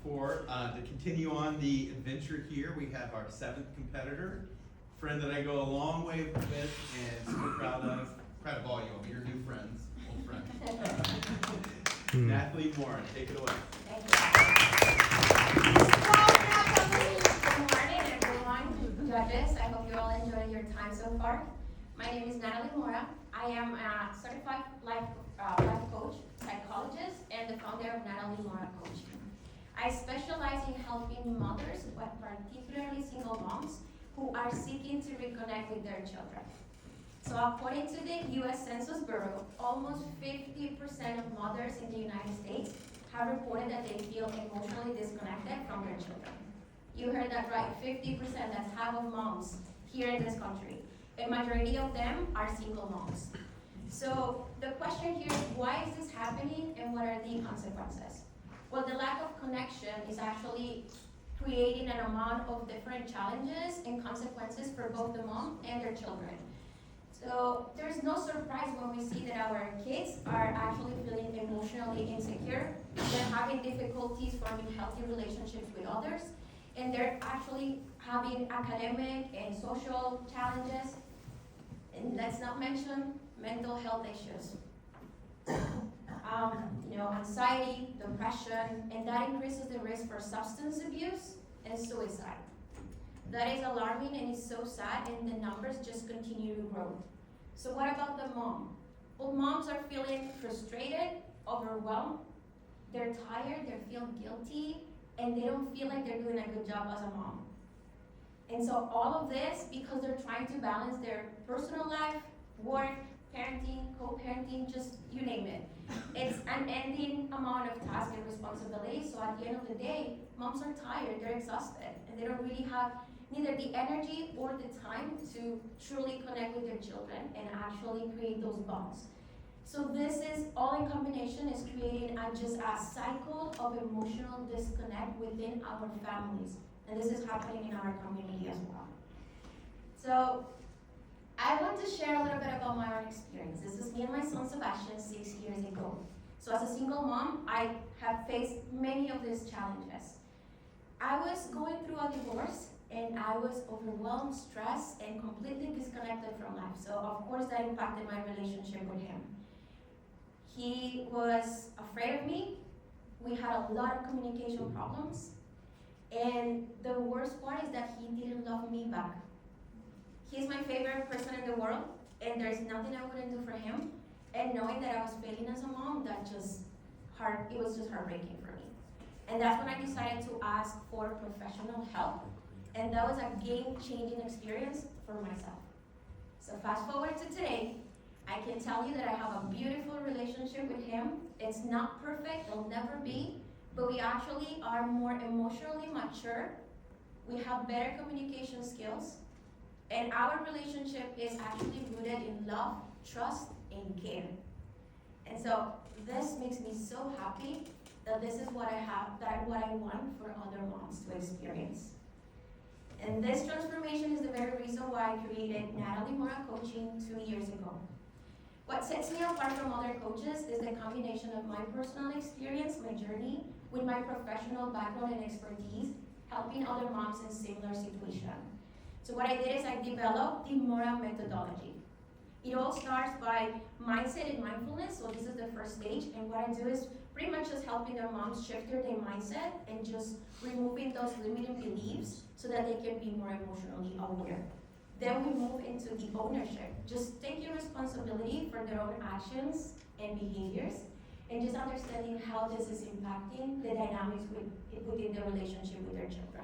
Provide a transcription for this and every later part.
To continue on the adventure here, we have our 7th competitor, friend that I go a long way with and super proud of all you, your new friends, old friends. Natalie M.O.R.A, take it away. Thank you. Good morning, everyone. Judges, I hope you're all enjoying your time so far. My name is Natalie M.O.R.A. I am a certified life coach, psychologist, and the founder of Natalie M.O.R.A Coaching. I specialize in helping mothers, but particularly single moms, who are seeking to reconnect with their children. So according to the U.S. Census Bureau, almost 50% of mothers in the United States have reported that they feel emotionally disconnected from their children. You heard that right, 50%, that's half of moms here in this country. A majority of them are single moms. So the question here is, why is this happening and what are the consequences? Well, the lack of connection is actually creating an amount of different challenges and consequences for both the mom and their children. So there's no surprise when we see that our kids are actually feeling emotionally insecure, they're having difficulties forming healthy relationships with others, and they're actually having academic and social challenges, and let's not mention mental health issues. Anxiety, depression, and that increases the risk for substance abuse and suicide. That is alarming and it's so sad, and the numbers just continue to grow. So what about the mom? Well, moms are feeling frustrated, overwhelmed, they're tired, they feel guilty, and they don't feel like they're doing a good job as a mom. And so all of this because they're trying to balance their personal life, work, parenting, co-parenting, just you name it. It's an ending amount of tasks and responsibilities, so at the end of the day, moms are tired, they're exhausted, and they don't really have neither the energy or the time to truly connect with their children and actually create those bonds. So this is all in combination is creating just a cycle of emotional disconnect within our families, and this is happening in our community as well. So I want to share a little bit about my own experience. This is me and my son Sebastian 6 years ago. So as a single mom, I have faced many of these challenges. I was going through a divorce and I was overwhelmed, stressed, and completely disconnected from life. So of course that impacted my relationship with him. He was afraid of me. We had a lot of communication problems. And the worst part is that he didn't love me back. He's my favorite person in the world, and there's nothing I wouldn't do for him. And knowing that I was failing as a mom, it was just heartbreaking for me. And that's when I decided to ask for professional help. And that was a game-changing experience for myself. So fast forward to today, I can tell you that I have a beautiful relationship with him. It's not perfect, it'll never be, but we actually are more emotionally mature. We have better communication skills. And our relationship is actually rooted in love, trust, and care. And so this makes me so happy that this is what what I want for other moms to experience. And this transformation is the very reason why I created Natalie M.O.R.A Coaching 2 years ago. What sets me apart from other coaches is the combination of my personal experience, my journey, with my professional background and expertise, helping other moms in similar situations. So what I did is I developed the M.O.R.A methodology. It all starts by mindset and mindfulness, so this is the first stage, and what I do is pretty much just helping their moms shift their mindset and just removing those limiting beliefs so that they can be more emotionally aware. Then we move into the ownership, just taking responsibility for their own actions and behaviors, and just understanding how this is impacting the dynamics within the relationship with their children.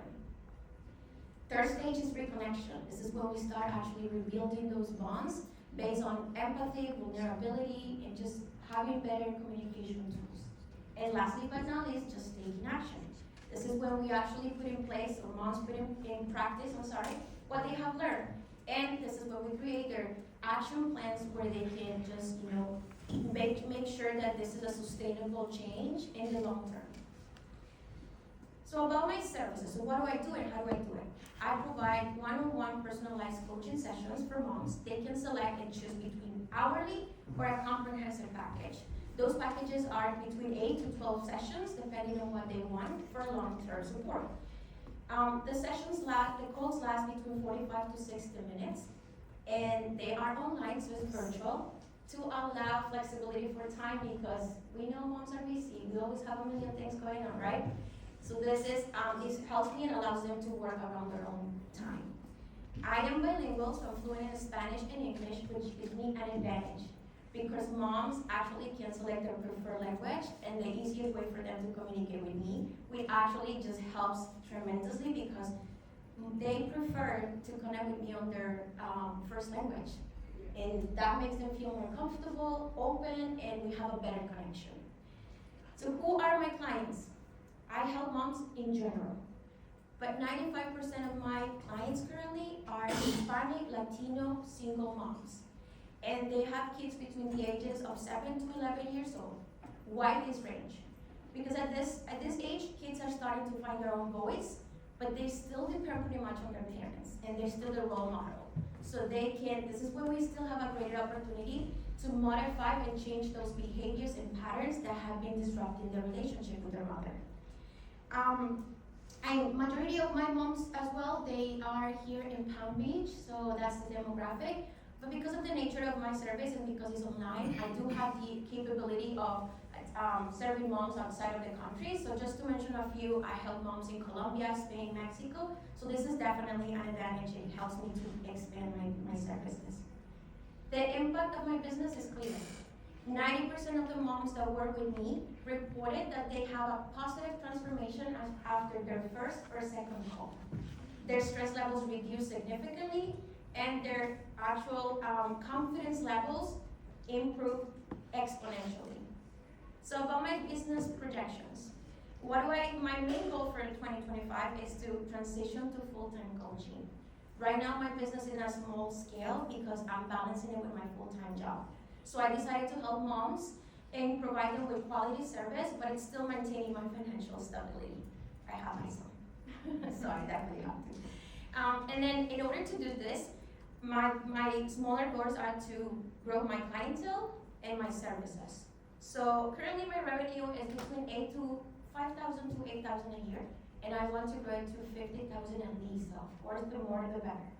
Third stage is reconnection. This is when we start actually rebuilding those bonds based on empathy, vulnerability, and just having better communication tools. And lastly but not least, just taking action. This is when we actually put in place, or moms put in practice, what they have learned. And this is when we create their action plans where they can just, make sure that this is a sustainable change in the long term. So about my services, so what do I do and how do I do it? I provide one-on-one personalized coaching sessions for moms. They can select and choose between hourly or a comprehensive package. Those packages are between 8 to 12 sessions, depending on what they want for long-term support. The calls last between 45 to 60 minutes, and they are online, so it's virtual, to allow flexibility for time, because we know moms are busy. We always have a million things going on, right? So this is healthy and allows them to work around their own time. I am bilingual, so I'm fluent in Spanish and English, which gives me an advantage, because moms actually can select their preferred language, and the easiest way for them to communicate with me, which actually just helps tremendously, because they prefer to connect with me on their first language. And that makes them feel more comfortable, open, and we have a better connection. So who are my clients? I help moms in general, but 95% of my clients currently are Hispanic, Latino, single moms. And they have kids between the ages of 7 to 11 years old. Why this range? Because at this age, kids are starting to find their own voice, but they still depend pretty much on their parents, and they're still the role model. So this is where we still have a greater opportunity to modify and change those behaviors and patterns that have been disrupting the relationship with their mother. And majority of my moms as well, they are here in Palm Beach, so that's the demographic. But because of the nature of my service and because it's online, I do have the capability of serving moms outside of the country. So just to mention a few, I help moms in Colombia, Spain, Mexico. So this is definitely an advantage. It helps me to expand my services. The impact of my business is clear. 90% of the moms that work with me reported that they have a positive transformation after their first or second call. Their stress levels reduce significantly, and their actual confidence levels improve exponentially. So about my business projections, my main goal for 2025 is to transition to full-time coaching. Right now my business is in a small scale because I'm balancing it with my full-time job. So I decided to help moms and provide them with quality service, but it's still maintaining my financial stability. I have my son, so I definitely have to. And then in order to do this, my smaller goals are to grow my clientele and my services. So currently my revenue is between $5,000 to $8,000 a year, and I want to grow it to $50,000 at least. Of course, the more the better.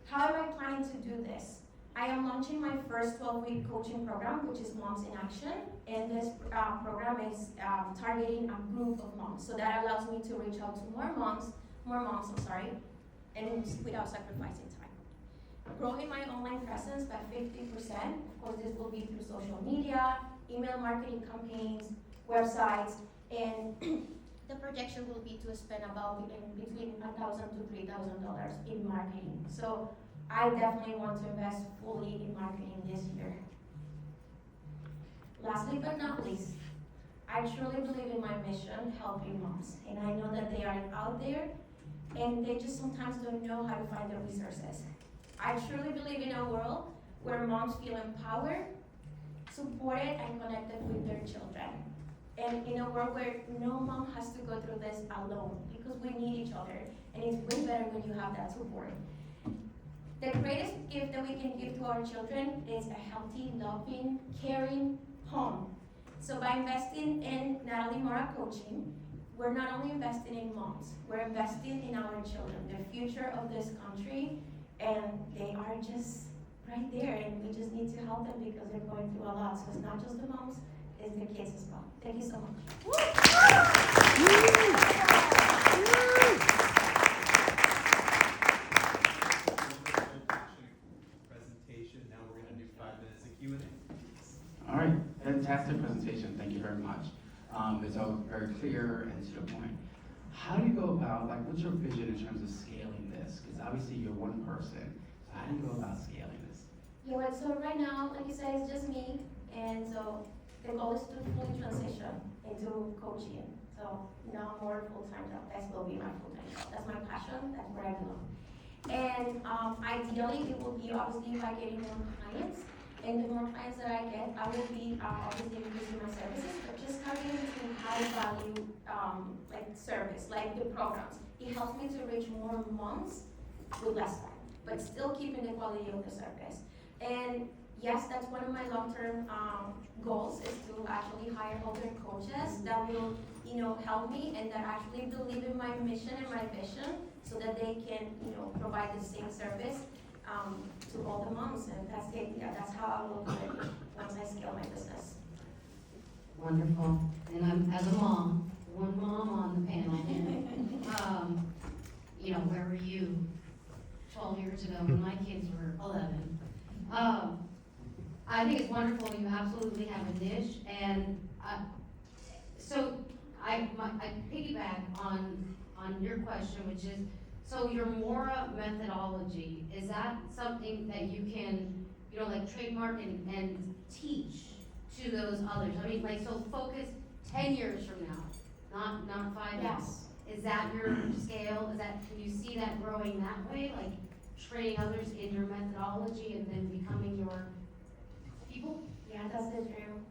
How am I planning to do this? I am launching my first 12-week coaching program, which is Moms in Action, and this program is targeting a group of moms. So that allows me to reach out to more moms, and without sacrificing time. Growing my online presence by 50%. Of course, this will be through social media, email marketing campaigns, websites, and the projection will be to spend about between $1,000 to $3,000 in marketing. So I definitely want to invest fully in marketing this year. Lastly but not least, I truly believe in my mission, helping moms. And I know that they are out there, and they just sometimes don't know how to find the resources. I truly believe in a world where moms feel empowered, supported, and connected with their children. And in a world where no mom has to go through this alone, because we need each other, and it's way better when you have that support. The greatest gift that we can give to our children is a healthy, loving, caring home. So by investing in M.O.R.A coaching, we're not only investing in moms, we're investing in our children, the future of this country, and they are just right there, and we just need to help them because they're going through a lot. So it's not just the moms, it's the kids as well. Thank you so much. Presentation. Now we're going to do 5 minutes of Q&A. All right, fantastic presentation. Thank you very much. It's all very clear and to the point. How do you go about, what's your vision in terms of scaling this? Because obviously you're one person. So how do you go about scaling this? Yeah, so right now, like you said, it's just me, and so the goal is to fully transition into coaching. So now more full-time job. That will be my full-time job. That's my passion. That's where I belong. And ideally, it will be obviously by getting more clients. And the more clients that I get, I will be obviously increasing my services, but just targeting to high value service, like the programs. It helps me to reach more moms with less time, but still keeping the quality of the service. And yes, that's one of my long-term goals, is to actually hire other coaches that will, help me and that actually believe in my mission and my vision, so that they can, provide the same service to all the moms. And that's how I will do it once I scale my business. Wonderful. And I'm, as a mom, one mom on the panel, where were you 12 years ago when my kids were 11? I think it's wonderful. You absolutely have a niche, and so I piggyback on your question, which is, so your M.O.R.A methodology, is that something that you can, like trademark and teach to those others? I mean, like, so focus 10 years from now, not 5 years. Yes. Is that your scale? Can you see that growing that way, like training others in your methodology and then becoming your people? Yeah, that's the dream.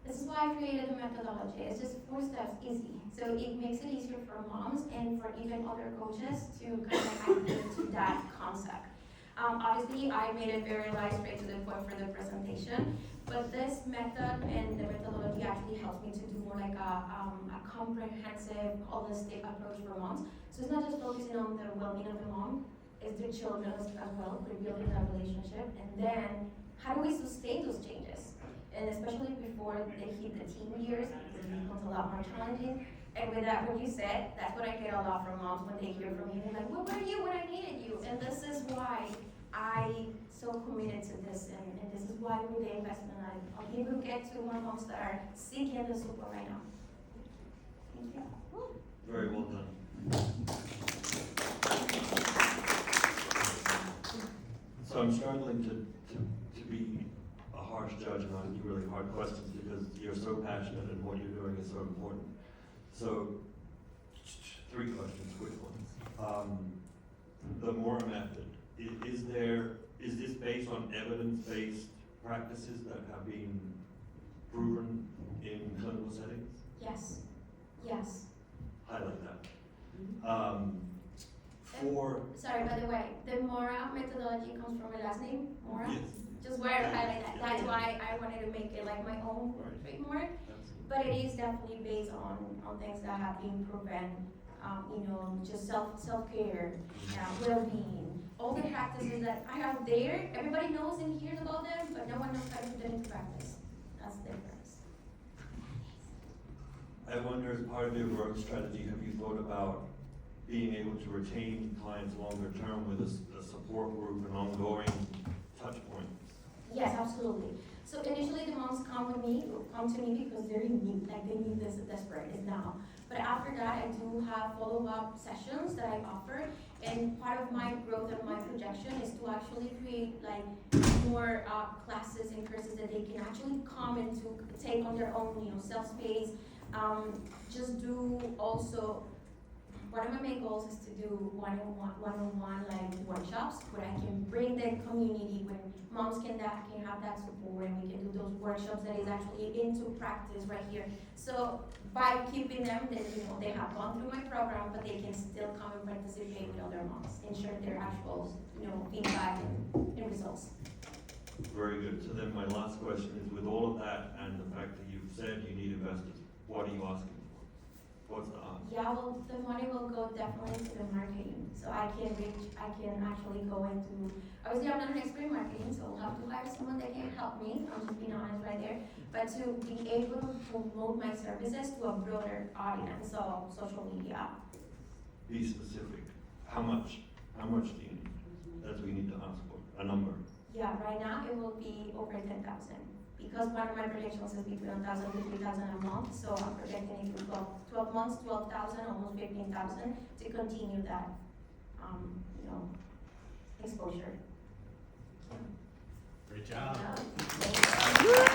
This is why I created the methodology. It's just 4 steps, easy. So it makes it easier for moms and for even other coaches to kind of adhere to that concept. Obviously, I made it very light, straight to the point for the presentation, but this method and the methodology actually helps me to do more like a comprehensive, holistic approach for moms. So it's not just focusing on the well-being of the mom, it's the children as well, we're building that relationship, and then how do we sustain those changes? And especially before they hit the teen years, because it becomes a lot more challenging. And with that, what you said, that's what I get a lot from moms when they hear from me. They're like, where were you when I needed you? And this is why I so committed to this, and this is why with the investment, I'll even get to more moms that are seeking the support right now. Thank you. Very well done. So I'm struggling to be a harsh judge and ask you really hard questions because you're so passionate and what you're doing is so important. So, 3 questions, quick ones. The M.O.R.A method, is this based on evidence-based practices that have been proven in clinical settings? Yes. Yes. Highlight that. Sorry, by the way, the M.O.R.A methodology comes from my last name, M.O.R.A. Yes. Just where I highlight that. That's why I wanted to make it like my own trademark. But it is definitely based on things that have been proven, just self-care, well-being, all the practices that I have there. Everybody knows and hears about them, but no one knows how to put them into practice. That's the difference. I wonder, as part of your growth strategy, have you thought about being able to retain clients longer term with a support group and ongoing touch points? Yes, absolutely. So initially the moms come to me because they're in need, like they need this desperate, it's now. But after that, I do have follow-up sessions that I offer, and part of my growth and my projection is to actually create like more classes and courses that they can actually come and to take on their own, self-space. Just do also, one of my main goals is to do one-on-one like workshops where I can bring the community, where moms can have that support, and we can do those workshops that is actually into practice right here. So by keeping them, they have gone through my program, but they can still come and participate with other moms and share their actual feedback and results. Very good. So then my last question is, with all of that and the fact that you've said you need investors, what are you asking for? What's the ask? Yeah, well, the money will go definitely to the marketing. So I can actually go into, obviously I'm not an expert in marketing, so I'll have to hire someone that can help me. I'm just being honest right there. But to be able to promote my services to a broader audience, so social media. Be specific. How much do you need? That's what we need to ask for. A number. Yeah, right now it will be over 10,000. Because one of my projections is between 1,000 to 3,000 a month, so I'm projecting it for 12 months, 12,000, almost 15,000 to continue that, exposure. Great job. Yeah.